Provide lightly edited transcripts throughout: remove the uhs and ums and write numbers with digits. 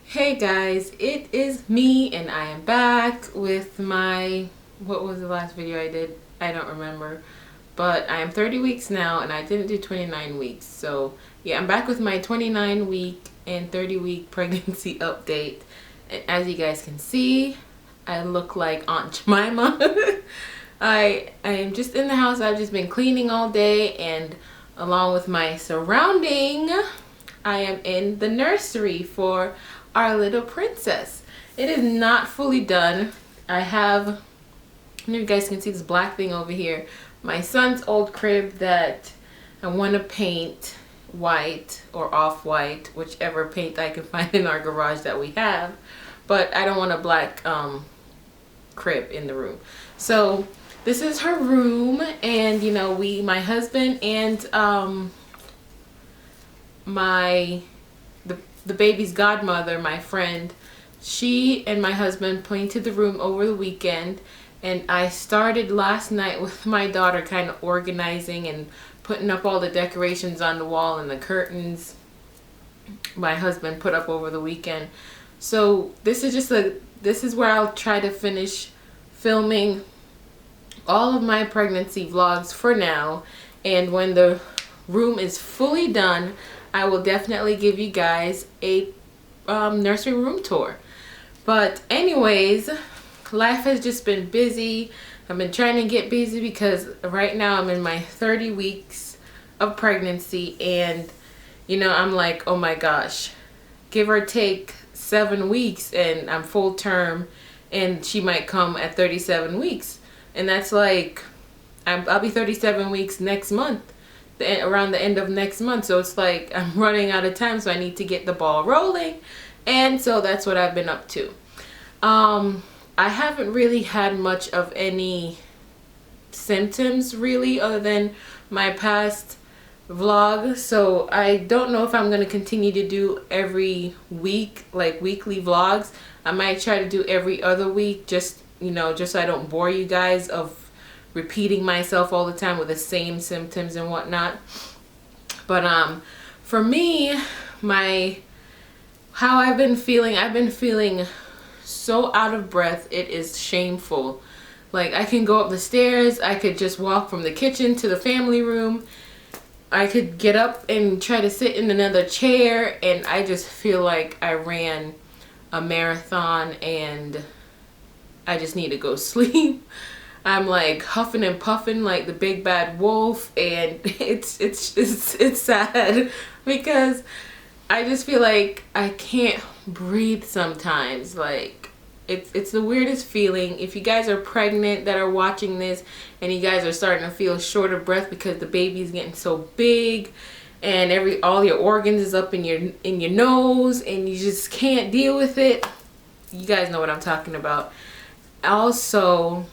Hey guys, it is me and I am back with my, what was the last video I did? I don't remember. But I am 30 weeks now and I didn't do 29 weeks. So yeah, I'm back with my 29 week and 30 week pregnancy update. And as you guys can see, I look like Aunt Jemima. I am just in the house. I've just been cleaning all day, and along with my surrounding, I am in the nursery for our little princess. It is not fully done. I don't know if you guys can see this black thing over here. My son's old crib that I want to paint white or off-white, whichever paint I can find in our garage that we have. But I don't want a black crib in the room. So this is her room, and you know, my husband and the baby's godmother, my friend, she and my husband painted the room over the weekend, and I started last night with my daughter kind of organizing and putting up all the decorations on the wall and the curtains my husband put up over the weekend. So this is where I'll try to finish filming all of my pregnancy vlogs for now, and when the room is fully done, I will definitely give you guys a nursery room tour. But anyways, life has just been busy. I've been trying to get busy because right now I'm in my 30 weeks of pregnancy, and you know, I'm like, oh my gosh, give or take 7 weeks and I'm full term, and she might come at 37 weeks. And that's like, I'll be 37 weeks next month, around the end of next month. So it's like I'm running out of time, so I need to get the ball rolling. And so that's what I've been up to. I haven't really had much of any symptoms really, other than my past vlog. So I don't know if I'm going to continue to do every week, like weekly vlogs. I might try to do every other week, just so I don't bore you guys of repeating myself all the time with the same symptoms and whatnot. But for me, how I've been feeling so out of breath, it is shameful. Like, I can go up the stairs, I could just walk from the kitchen to the family room, I could get up and try to sit in another chair, and I just feel like I ran a marathon and I just need to go sleep. I'm like huffing and puffing like the big bad wolf, and it's sad because I just feel like I can't breathe sometimes. Like, it's the weirdest feeling. If you guys are pregnant that are watching this and you guys are starting to feel short of breath because the baby's getting so big and all your organs is up in your nose and you just can't deal with it, you guys know what I'm talking about. Also,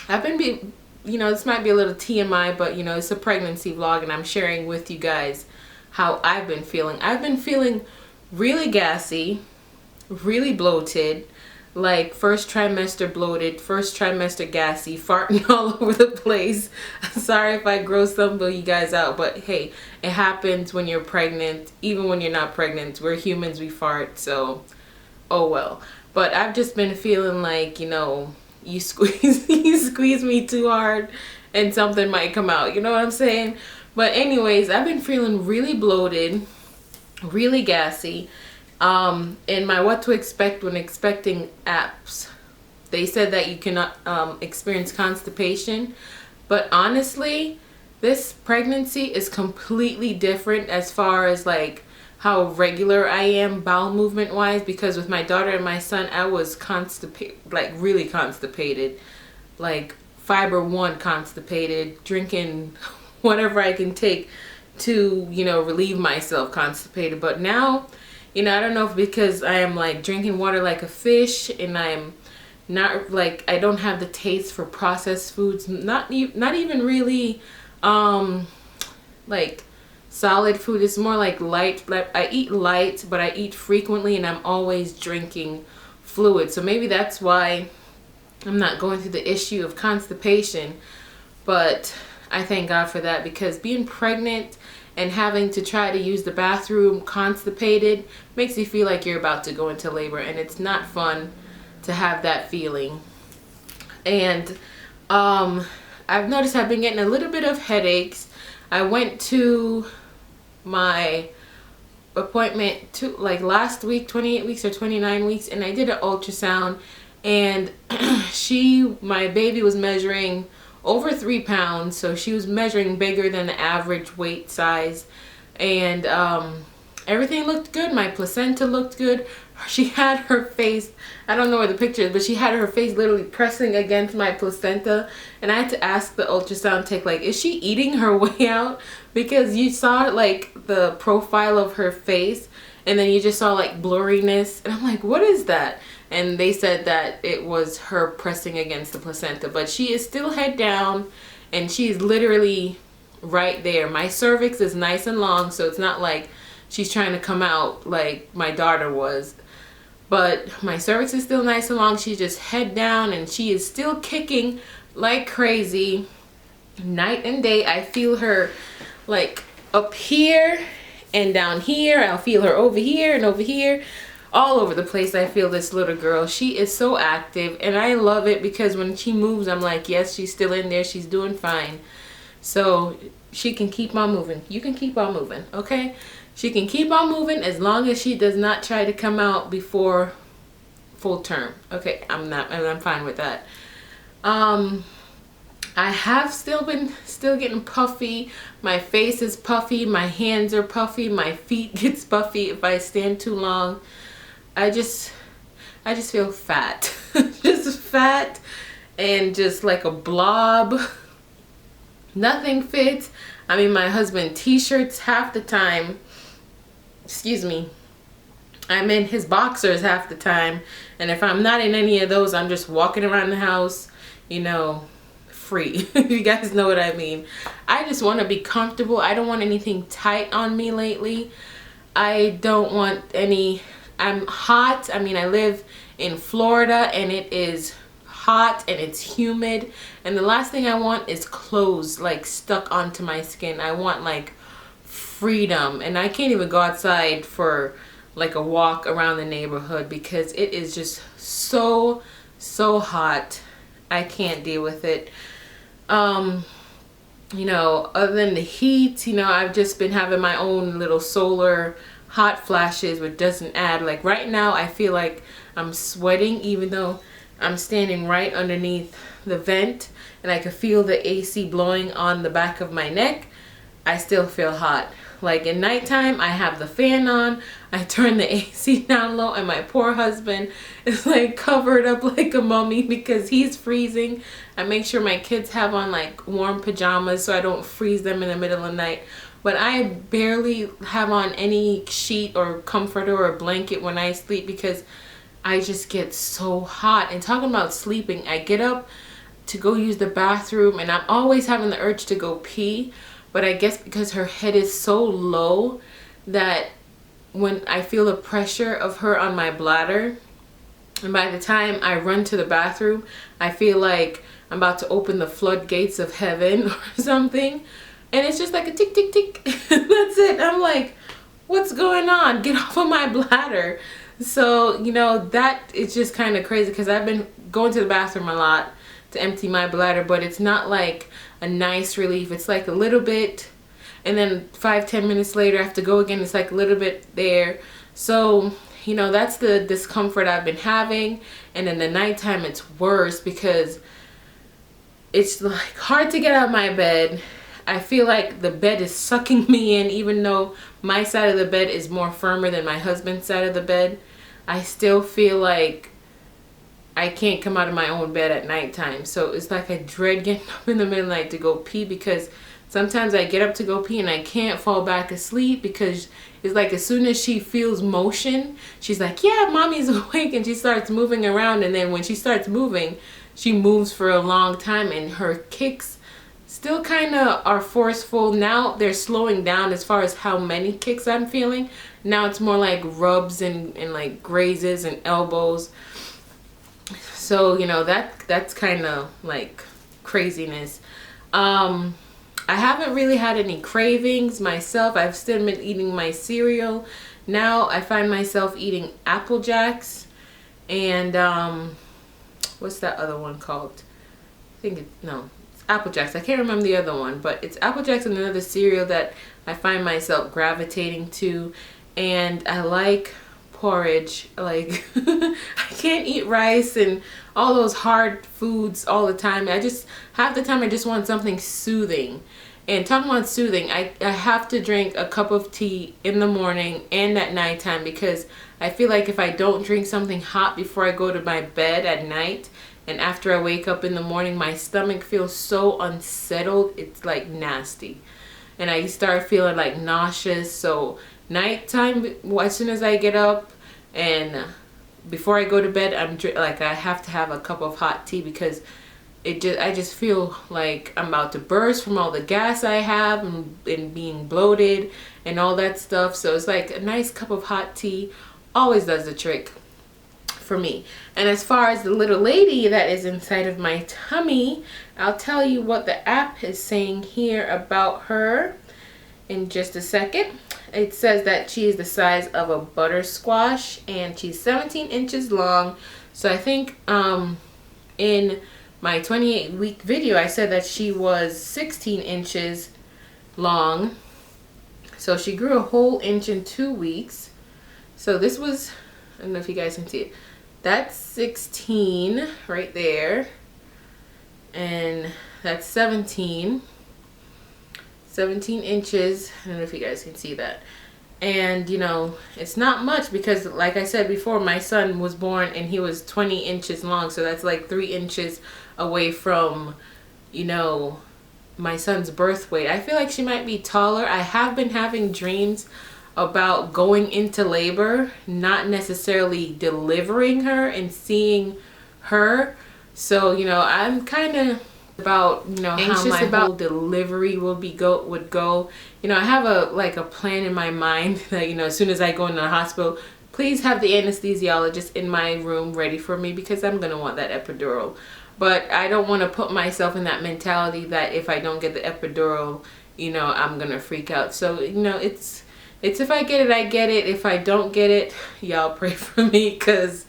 I've been this might be a little TMI, but it's a pregnancy vlog and I'm sharing with you guys how I've been feeling. I've been feeling really gassy, really bloated, like first trimester bloated, first trimester gassy, farting all over the place. Sorry if I gross some of you guys out, but hey, it happens when you're pregnant. Even when you're not pregnant, we're humans, we fart, so oh well. But I've just been feeling like, you squeeze me too hard and something might come out. You know what I'm saying? But anyways, I've been feeling really bloated, really gassy. In my what to expect when expecting apps, they said that you cannot experience constipation. But honestly, this pregnancy is completely different as far as like how regular I am bowel movement wise, because with my daughter and my son, I was constipated, like really constipated, like fiber 1 constipated, drinking whatever I can take to, relieve myself constipated. But now, I don't know if because I am like drinking water like a fish, and I'm not like, I don't have the taste for processed foods, not even really like solid food. It's more like light. Like, I eat light, but I eat frequently, and I'm always drinking fluid. So maybe that's why I'm not going through the issue of constipation. But I thank God for that, because being pregnant and having to try to use the bathroom constipated makes you feel like you're about to go into labor, and it's not fun to have that feeling. And I've noticed I've been getting a little bit of headaches. I went to my appointment to like last week, 28 weeks or 29 weeks, and I did an ultrasound, and my baby was measuring over 3 pounds, so she was measuring bigger than the average weight size, and everything looked good. My placenta looked good. She had her face, I don't know where the picture is, but she had her face literally pressing against my placenta, and I had to ask the ultrasound tech, like, is she eating her way out? Because you saw like the profile of her face, and then you just saw like blurriness, and I'm like, what is that? And they said that it was her pressing against the placenta, but she is still head down, and she's literally right there. My cervix is nice and long, so it's not like she's trying to come out like my daughter was. But my cervix is still nice and long. She's just head down, and she is still kicking like crazy. Night and day, I feel her like up here and down here. I'll feel her over here and over here. All over the place I feel this little girl. She is so active, and I love it because when she moves, I'm like, yes, she's still in there. She's doing fine. So she can keep on moving. You can keep on moving, okay? She can keep on moving as long as she does not try to come out before full term. Okay, I'm fine with that. I have still getting puffy. My face is puffy. My hands are puffy. My feet gets puffy if I stand too long. I just feel fat. Just fat and just like a blob. Nothing fits. I mean, my husband t-shirts half the time. Excuse me. I'm in his boxers half the time. And if I'm not in any of those, I'm just walking around the house, you know, free. You guys know what I mean. I just want to be comfortable. I don't want anything tight on me lately. I don't want any... I'm hot. I mean, I live in Florida, and it is hot and it's humid, and the last thing I want is clothes like stuck onto my skin. I want like freedom, and I can't even go outside for like a walk around the neighborhood because it is just so hot. I can't deal with it. You know, other than the heat, you know, I've just been having my own little solar hot flashes, which doesn't add. Like right now I feel like I'm sweating even though I'm standing right underneath the vent, and I can feel the AC blowing on the back of my neck. I still feel hot. Like at nighttime I have the fan on, I turn the AC down low, and my poor husband is like covered up like a mummy because he's freezing. I make sure my kids have on like warm pajamas so I don't freeze them in the middle of the night. But I barely have on any sheet or comforter or blanket when I sleep because I just get so hot. And talking about sleeping, I get up to go use the bathroom, and I'm always having the urge to go pee. But I guess because her head is so low that when I feel the pressure of her on my bladder, and by the time I run to the bathroom, I feel like I'm about to open the floodgates of heaven or something. And it's just like a tick, tick, tick. That's it. I'm like, what's going on? Get off of my bladder. So, you know, that is just kind of crazy because I've been going to the bathroom a lot to empty my bladder, but it's not like a nice relief. It's like a little bit, and then 5-10 minutes later I have to go again. It's like a little bit there. So, you know, that's the discomfort I've been having. And in the nighttime it's worse because it's like hard to get out of my bed. I feel like the bed is sucking me in, even though my side of the bed is more firmer than my husband's side of the bed. I still feel like I can't come out of my own bed at nighttime. So it's like I dread getting up in the middle of the night to go pee, because sometimes I get up to go pee and I can't fall back asleep because it's like as soon as she feels motion, she's like, yeah, mommy's awake, and she starts moving around. And then when she starts moving, she moves for a long time, and her kicks still kind of are forceful. Now they're slowing down as far as how many kicks I'm feeling. Now it's more like rubs and like grazes and elbows. So, you know, that's kind of like craziness. I haven't really had any cravings myself. I've still been eating my cereal. Now I find myself eating Apple Jacks and what's that other one called? I think no, it's Apple Jacks. I can't remember the other one, but it's Apple Jacks and another cereal that I find myself gravitating to. And I like porridge. Like I can't eat rice and all those hard foods all the time. Half the time I just want something soothing. And talking about soothing, I have to drink a cup of tea in the morning and at nighttime, because I feel like if I don't drink something hot before I go to my bed at night and after I wake up in the morning, my stomach feels so unsettled. It's like nasty. And I start feeling like nauseous. So nighttime, as soon as I get up and before I go to bed, I have to have a cup of hot tea, because I just feel like I'm about to burst from all the gas I have and being bloated and all that stuff. So it's like a nice cup of hot tea always does the trick for me. And as far as the little lady that is inside of my tummy, I'll tell you what the app is saying here about her in just a second. It says that she is the size of a buttersquash and she's 17 inches long. So I think in my 28-week video I said that she was 16 inches long. So she grew a whole inch in 2 weeks. So this was, I don't know if you guys can see it, that's 16 right there, and that's 17 inches. I don't know if you guys can see that. And you know, it's not much, because like I said before, my son was born and he was 20 inches long, so that's like 3 inches away from, you know, my son's birth weight. I feel like she might be taller. I have been having dreams about going into labor, not necessarily delivering her and seeing her. So, you know, I'm kind of about, you know, anxious how my whole delivery would go. You know, I have a plan in my mind that, you know, as soon as I go into the hospital, please have the anesthesiologist in my room ready for me, because I'm going to want that epidural. But I don't want to put myself in that mentality that if I don't get the epidural, you know, I'm going to freak out. So, you know, it's if I get it, I get it. If I don't get it, y'all pray for me, because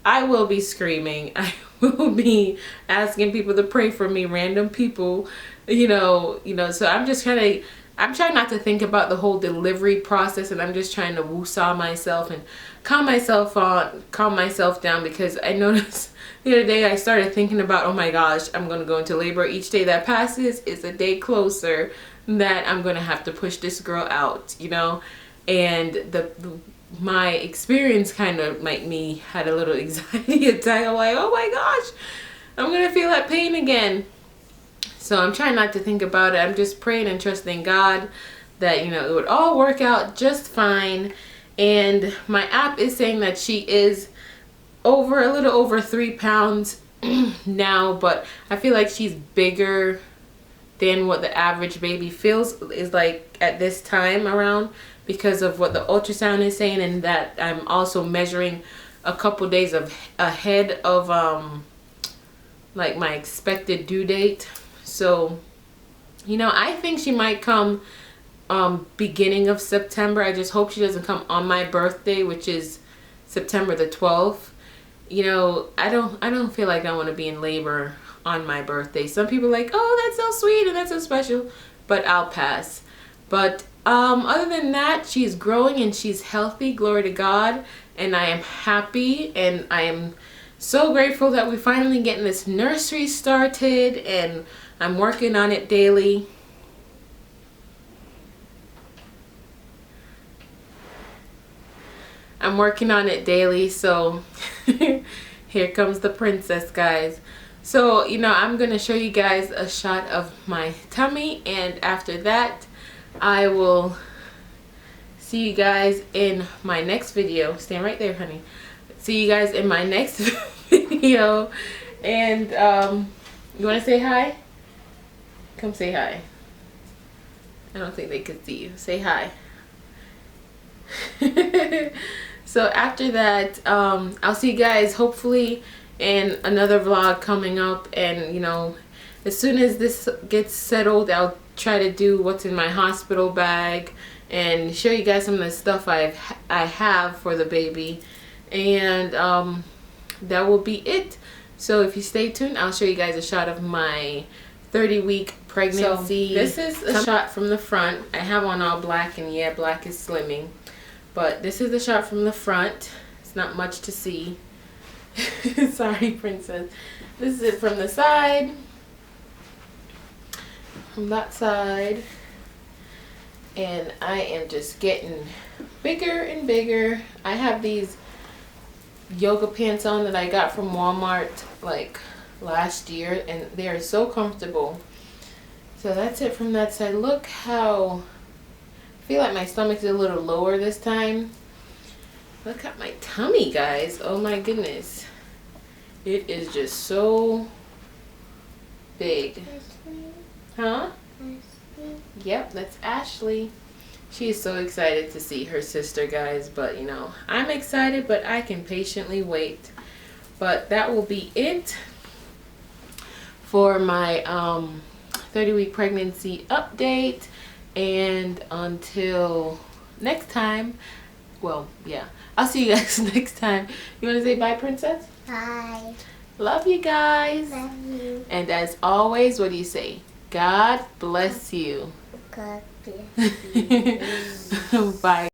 I will be screaming. I will be asking people to pray for me, random people, you know. So I'm trying not to think about the whole delivery process, and I'm just trying to woo-saw myself and calm myself down, because I noticed the other day I started thinking about, oh my gosh, I'm going to go into labor. Each day that passes is a day closer that I'm going to have to push this girl out, you know. And my experience kind of had a little anxiety attack. I'm like, oh my gosh, I'm going to feel that pain again. So I'm trying not to think about it. I'm just praying and trusting God that, you know, it would all work out just fine. And my app is saying that she is a little over 3 pounds now, but I feel like she's bigger than what the average baby is like at this time around, because of what the ultrasound is saying, and that I'm also measuring a couple days ahead of like my expected due date. So, you know, I think she might come beginning of September. I just hope she doesn't come on my birthday, which is September the 12th. You know, I don't feel like I want to be in labor on my birthday. Some people are like, oh, that's so sweet and that's so special, but I'll pass. But other than that, she's growing and she's healthy, glory to God, and I am happy, and I am so grateful that we're finally getting this nursery started, and I'm working on it daily. So here comes the princess, guys. So, you know, I'm going to show you guys a shot of my tummy, and after that, I will see you guys in my next video. Stand right there, honey. See you guys in my next video. And you want to say hi? Come say hi. I don't think they could see you. Say hi. So after that, I'll see you guys hopefully in another vlog coming up. And you know, as soon as this gets settled, I'll try to do what's in my hospital bag and show you guys some of the stuff I have for the baby. And that will be it. So if you stay tuned, I'll show you guys a shot of my 30-week pregnancy. So this is a shot from the front. I have on all black, and yeah, black is slimming. But this is the shot from the front. It's not much to see. Sorry, princess. This is it from the side. From that side. And I am just getting bigger and bigger. I have these yoga pants on that I got from Walmart like last year, and they are so comfortable. So that's it from that side. Look how I feel like my stomach's a little lower this time. Look at my tummy, guys. Oh my goodness. It is just so big. Huh? Yep, that's Ashley. She is so excited to see her sister, guys. But, you know, I'm excited, but I can patiently wait. But that will be it for my 30-week pregnancy update. And until next time, well, yeah, I'll see you guys next time. You want to say bye, princess? Bye. Love you guys. Love you. And as always, what do you say? God bless you. God bless you. Bye.